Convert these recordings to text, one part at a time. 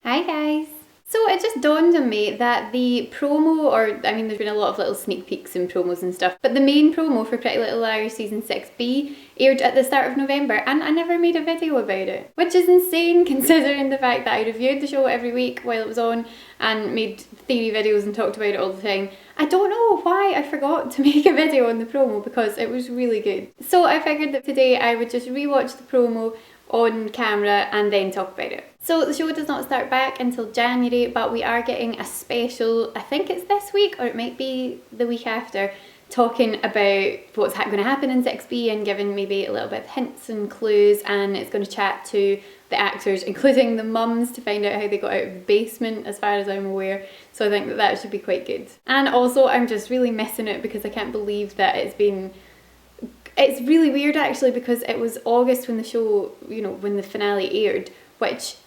Hi guys! So it just dawned on me that the promo, there's been a lot of little sneak peeks and promos and stuff, but the main promo for Pretty Little Liars Season 6B aired at the start of November and I never made a video about it. Which is insane considering the fact that I reviewed the show every week while it was on and made theory videos and talked about it all the time. I don't know why I forgot to make a video on the promo because it was really good. So I figured that today I would just rewatch the promo on camera and then talk about it. So the show does not start back until January, but we are getting a special, I think it's this week or it might be the week after, talking about what's going to happen in 6B and giving maybe a little bit of hints and clues, and it's going to chat to the actors, including the mums, to find out how they got out of the basement as far as I'm aware. So I think that that should be quite good. And also I'm just really missing it because I can't believe that it's really weird actually, because it was August when the show, when the finale aired, which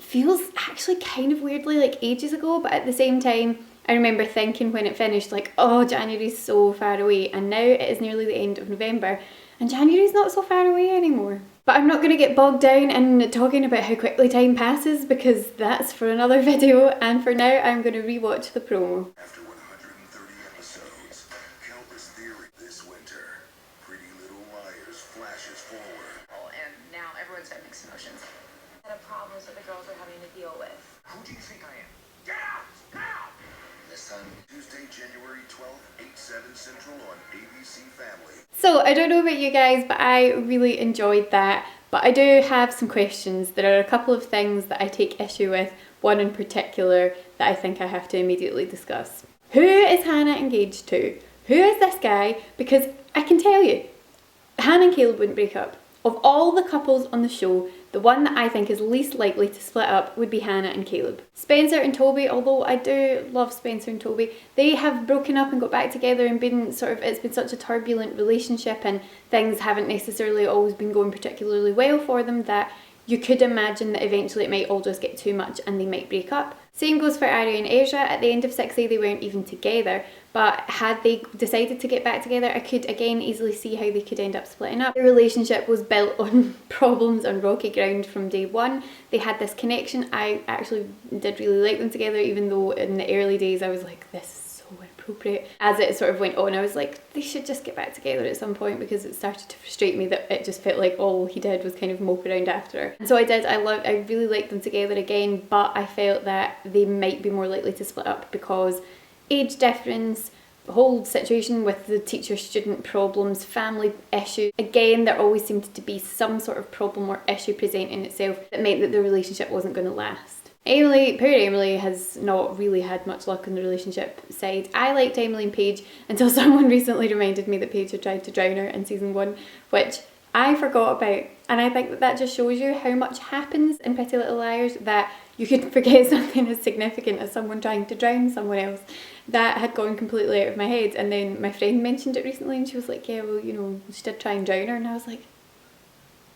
feels actually kind of weirdly like ages ago, but at the same time I remember thinking when it finished like, oh, January's so far away, and now it is nearly the end of November and January's not so far away anymore. But I'm not going to get bogged down in talking about how quickly time passes because that's for another video, and for now I'm going to rewatch the promo. After 130 episodes, countless theory this winter, Pretty Little Liars flashes forward. Oh, and now everyone's got mixed emotions. A lot of problems that the girls are having to deal with. Who do you think I am? Get out! Now! This time, Tuesday, January 12th, 8/7 Central on ABC Family. So I don't know about you guys, but I really enjoyed that. But I do have some questions. There are a couple of things that I take issue with, one in particular that I think I have to immediately discuss. Who is Hannah engaged to? Who is this guy? Because I can tell you, Hannah and Caleb wouldn't break up. Of all the couples on the show, the one that I think is least likely to split up would be Hannah and Caleb. Spencer and Toby, although I do love Spencer and Toby, they have broken up and got back together and it's been such a turbulent relationship and things haven't necessarily always been going particularly well for them that you could imagine that eventually it might all just get too much and they might break up. Same goes for Ari and Ezra. At the end of 6A they weren't even together, but had they decided to get back together, I could again easily see how they could end up splitting up. Their relationship was built on problems and rocky ground from day one. They had this connection. I actually did really like them together, even though in the early days I was like, this is so inappropriate. As it sort of went on, I was like, they should just get back together at some point, because it started to frustrate me that it just felt like all he did was kind of mope around after her. And so I did. I really liked them together again, but I felt that they might be more likely to split up because age difference, the whole situation with the teacher-student problems, family issues. Again, there always seemed to be some sort of problem or issue presenting itself that meant that the relationship wasn't going to last. Poor Emily has not really had much luck on the relationship side. I liked Emily and Paige until someone recently reminded me that Paige had tried to drown her in season 1, which I forgot about. And I think that that just shows you how much happens in Pretty Little Liars, that you could forget something as significant as someone trying to drown someone else. That had gone completely out of my head, and then my friend mentioned it recently and she was like, yeah, well, she did try and drown her, and I was like,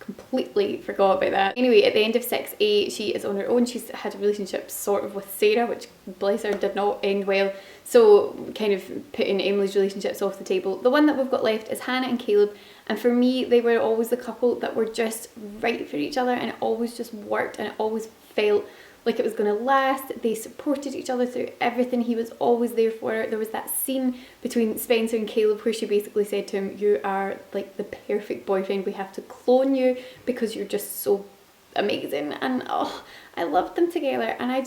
completely forgot about that. Anyway, at the end of 6A, she is on her own. She's had a relationship sort of with Sarah, which, bless her, did not end well. So kind of putting Emily's relationships off the table. The one that we've got left is Hannah and Caleb. And for me, they were always the couple that were just right for each other, and it always just worked, and it always felt like it was going to last. They supported each other through everything. He was always there for her. There was that scene between Spencer and Caleb where she basically said to him, you are like the perfect boyfriend. We have to clone you because you're just so amazing. And oh, I loved them together. And I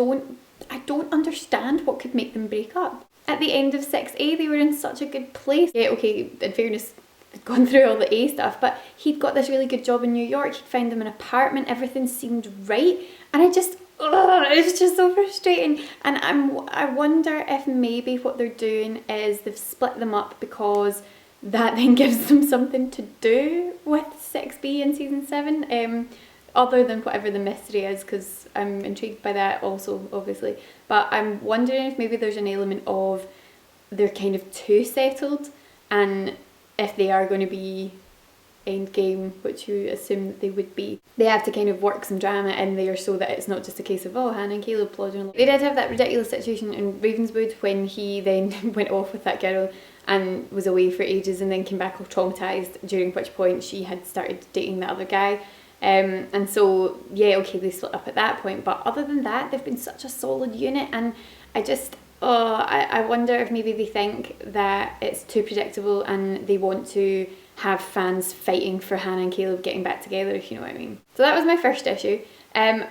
don't understand what could make them break up. At the end of 6A, they were in such a good place. Yeah, okay, in fairness, they'd gone through all the A stuff, but he'd got this really good job in New York. He'd found them an apartment. Everything seemed right. And it's just so frustrating. And I wonder if maybe what they're doing is they've split them up because that then gives them something to do with 6B in season 7. Other than whatever the mystery is, because I'm intrigued by that also, obviously. But I'm wondering if maybe there's an element of they're kind of too settled, and if they are going to be endgame, which you assume that they would be, they have to kind of work some drama in there so that it's not just a case of, oh, Hannah and Caleb plodding along. They did have that ridiculous situation in Ravenswood when he then went off with that girl and was away for ages and then came back all traumatised, during which point she had started dating the other guy. And so, yeah, okay, they split up at that point. But other than that, they've been such a solid unit. And I just, I wonder if maybe they think that it's too predictable and they want to have fans fighting for Hannah and Caleb getting back together, if you know what I mean. So that was my first issue.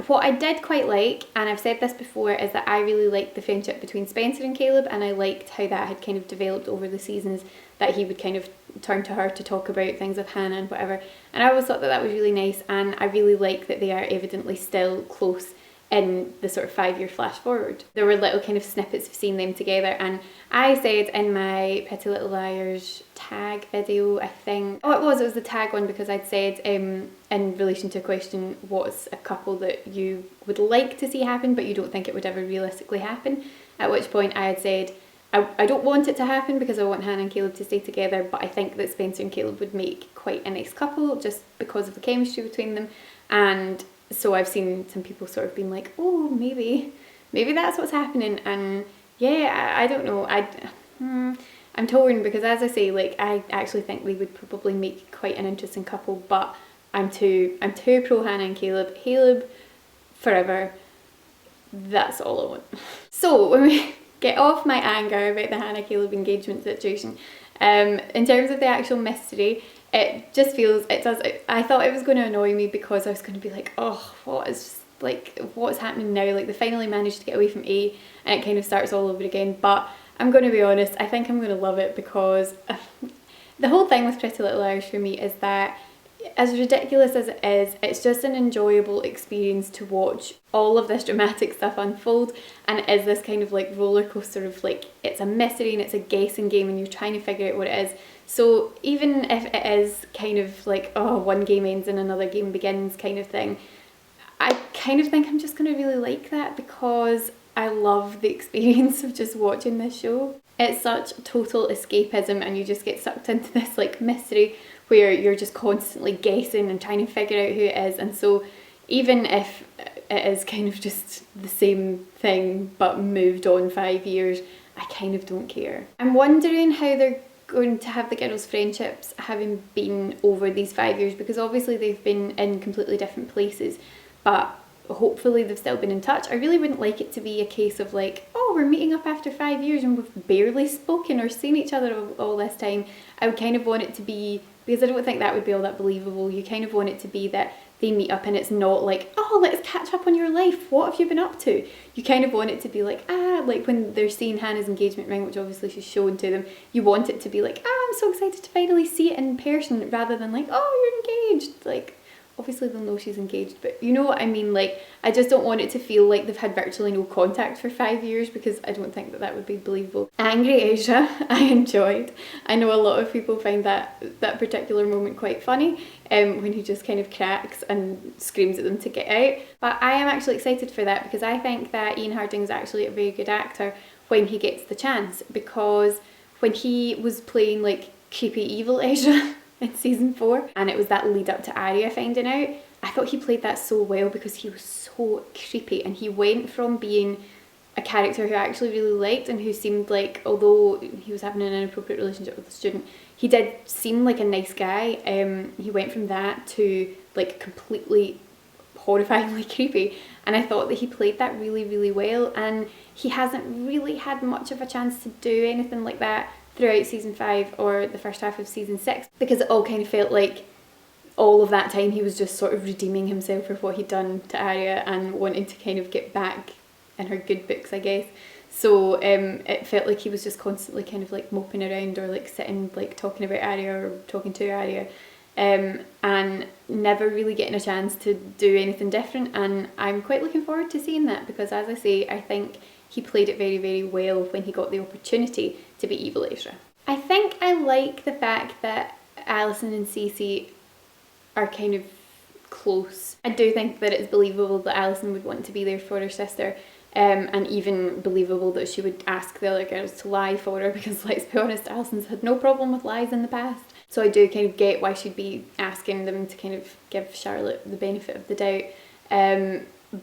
What I did quite like, and I've said this before, is that I really liked the friendship between Spencer and Caleb, and I liked how that had kind of developed over the seasons, that he would kind of turn to her to talk about things with Hannah and whatever. And I always thought that that was really nice, and I really like that they are evidently still close in the sort of 5-year flash forward. There were little kind of snippets of seeing them together, and I said in my Pretty Little Liars tag video, I think, it was the tag one, because I'd said in relation to a question, what's a couple that you would like to see happen but you don't think it would ever realistically happen, at which point I had said I don't want it to happen because I want Hannah and Caleb to stay together, but I think that Spencer and Caleb would make quite a nice couple just because of the chemistry between them. And so I've seen some people sort of being like, oh, maybe that's what's happening. And yeah, I don't know. I'm torn, because as I say, like, I actually think they would probably make quite an interesting couple, but I'm too pro Hannah and Caleb. Caleb forever. That's all I want. So when we get off my anger about the Hannah Caleb engagement situation, in terms of the actual mystery, it just feels, I thought it was going to annoy me because I was going to be like, oh, what's happening now? Like, they finally managed to get away from A and it kind of starts all over again. But I'm going to be honest, I think I'm going to love it, because the whole thing with Pretty Little Liars for me is that, as ridiculous as it is, it's just an enjoyable experience to watch all of this dramatic stuff unfold, and it is this kind of like roller coaster of like, it's a mystery and it's a guessing game and you're trying to figure out what it is. So even if it is kind of like, oh, one game ends and another game begins kind of thing, I kind of think I'm just going to really like that, because I love the experience of just watching this show. It's such total escapism, and you just get sucked into this like mystery where you're just constantly guessing and trying to figure out who it is. And so even if it is kind of just the same thing but moved on 5 years, I kind of don't care. I'm wondering how they're going to have the girls' friendships having been over these 5 years, because obviously they've been in completely different places, but hopefully they've still been in touch. I really wouldn't like it to be a case of like, oh, we're meeting up after 5 years and we've barely spoken or seen each other all this time. I would kind of want it to be, because I don't think that would be all that believable, you kind of want it to be that they meet up and it's not like, oh, let's catch up on your life, what have you been up to? You kind of want it to be like, like when they're seeing Hannah's engagement ring, which obviously she's shown to them, you want it to be like, I'm so excited to finally see it in person, rather than like, oh, you're engaged. Like, obviously they'll know she's engaged, but you know what I mean? Like, I just don't want it to feel like they've had virtually no contact for 5 years, because I don't think that that would be believable. Angry Asia, I enjoyed. I know a lot of people find that particular moment quite funny, when he just kind of cracks and screams at them to get out. But I am actually excited for that, because I think that Ian Harding's actually a very good actor when he gets the chance, because when he was playing like creepy evil Asia in season 4, and it was that lead up to Arya finding out, I thought he played that so well, because he was so creepy, and he went from being a character who I actually really liked and who seemed like, although he was having an inappropriate relationship with a student, he did seem like a nice guy. He went from that to like completely horrifyingly creepy, and I thought that he played that really, really well, and he hasn't really had much of a chance to do anything like that throughout season 5 or the first half of season 6, because it all kind of felt like all of that time he was just sort of redeeming himself for what he'd done to Arya and wanting to kind of get back in her good books, I guess. So it felt like he was just constantly kind of like moping around, or like sitting like talking about Arya or talking to Arya, and never really getting a chance to do anything different. And I'm quite looking forward to seeing that, because as I say, I think he played it very, very well when he got the opportunity to be evil Asia. I think I like the fact that Alison and Cece are kind of close. I do think that it's believable that Alison would want to be there for her sister, and even believable that she would ask the other girls to lie for her, because let's be honest, Alison's had no problem with lies in the past. So I do kind of get why she'd be asking them to kind of give Charlotte the benefit of the doubt,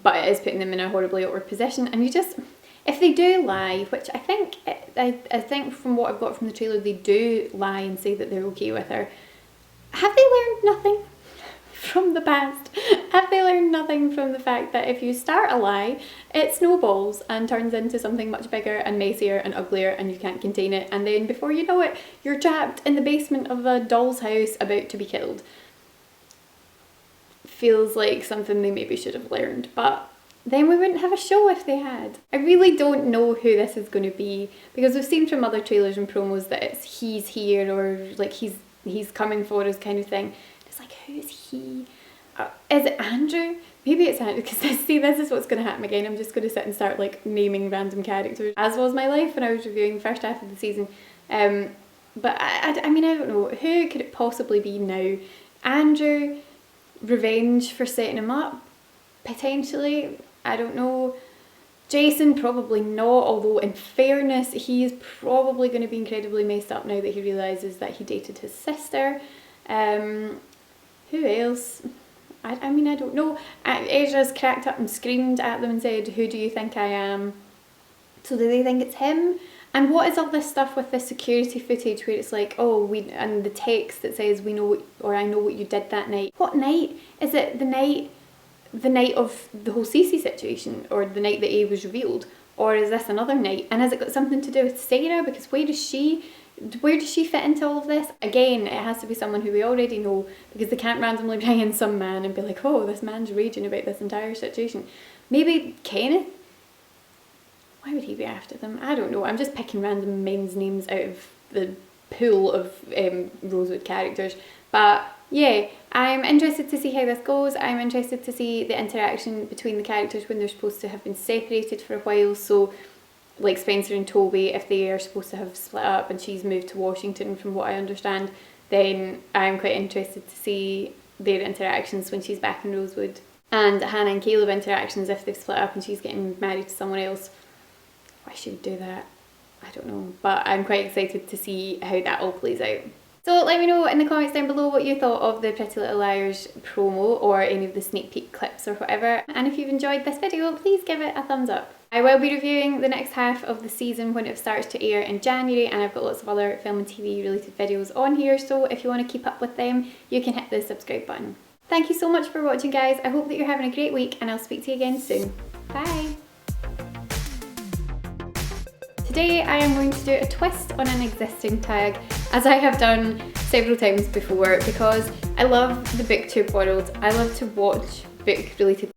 but it is putting them in a horribly awkward position. And you just, if they do lie, which I think from what I've got from the trailer, they do lie and say that they're okay with her, have they learned nothing from the past? Have they learned nothing from the fact that if you start a lie, it snowballs and turns into something much bigger and messier and uglier and you can't contain it, and then before you know it, you're trapped in the basement of a doll's house about to be killed? Feels like something they maybe should have learned, but then we wouldn't have a show if they had. I really don't know who this is going to be, because we've seen from other trailers and promos that it's he's here, or like he's coming for us kind of thing. It's like, who's he? Is it Andrew? Maybe it's Andrew, because see, this is what's going to happen again. I'm just going to sit and start like naming random characters, as was my life when I was reviewing the first half of the season. But I mean, I don't know. Who could it possibly be now? Andrew, revenge for setting him up, potentially. I don't know. Jason, probably not, although in fairness, he is probably going to be incredibly messed up now that he realises that he dated his sister. Who else? I mean, I don't know. Ezra's cracked up and screamed at them and said, "Who do you think I am?" So do they think it's him? And what is all this stuff with the security footage where it's like, oh, and the text that says, "We know," or "I know what you did that night." What night? Is it the night of the whole Cece situation, or the night that A was revealed, or is this another night? And has it got something to do with Sarah? Because where does she fit into all of this? Again, it has to be someone who we already know, because they can't randomly bring in some man and be like, oh, this man's raging about this entire situation. Maybe Kenneth? Why would he be after them? I don't know. I'm just picking random men's names out of the pool of Rosewood characters. But yeah, I'm interested to see how this goes. I'm interested to see the interaction between the characters when they're supposed to have been separated for a while. So like Spencer and Toby, if they are supposed to have split up and she's moved to Washington from what I understand, then I'm quite interested to see their interactions when she's back in Rosewood. And Hannah and Caleb interactions if they've split up and she's getting married to someone else. Why she would do that, I don't know. But I'm quite excited to see how that all plays out. So let me know in the comments down below what you thought of the Pretty Little Liars promo or any of the sneak peek clips or whatever. And if you've enjoyed this video, please give it a thumbs up. I will be reviewing the next half of the season when it starts to air in January, and I've got lots of other film and TV related videos on here, so if you want to keep up with them, you can hit the subscribe button. Thank you so much for watching, guys. I hope that you're having a great week, and I'll speak to you again soon. Bye! Today I am going to do a twist on an existing tag, as I have done several times before, because I love the booktube world. I love to watch book related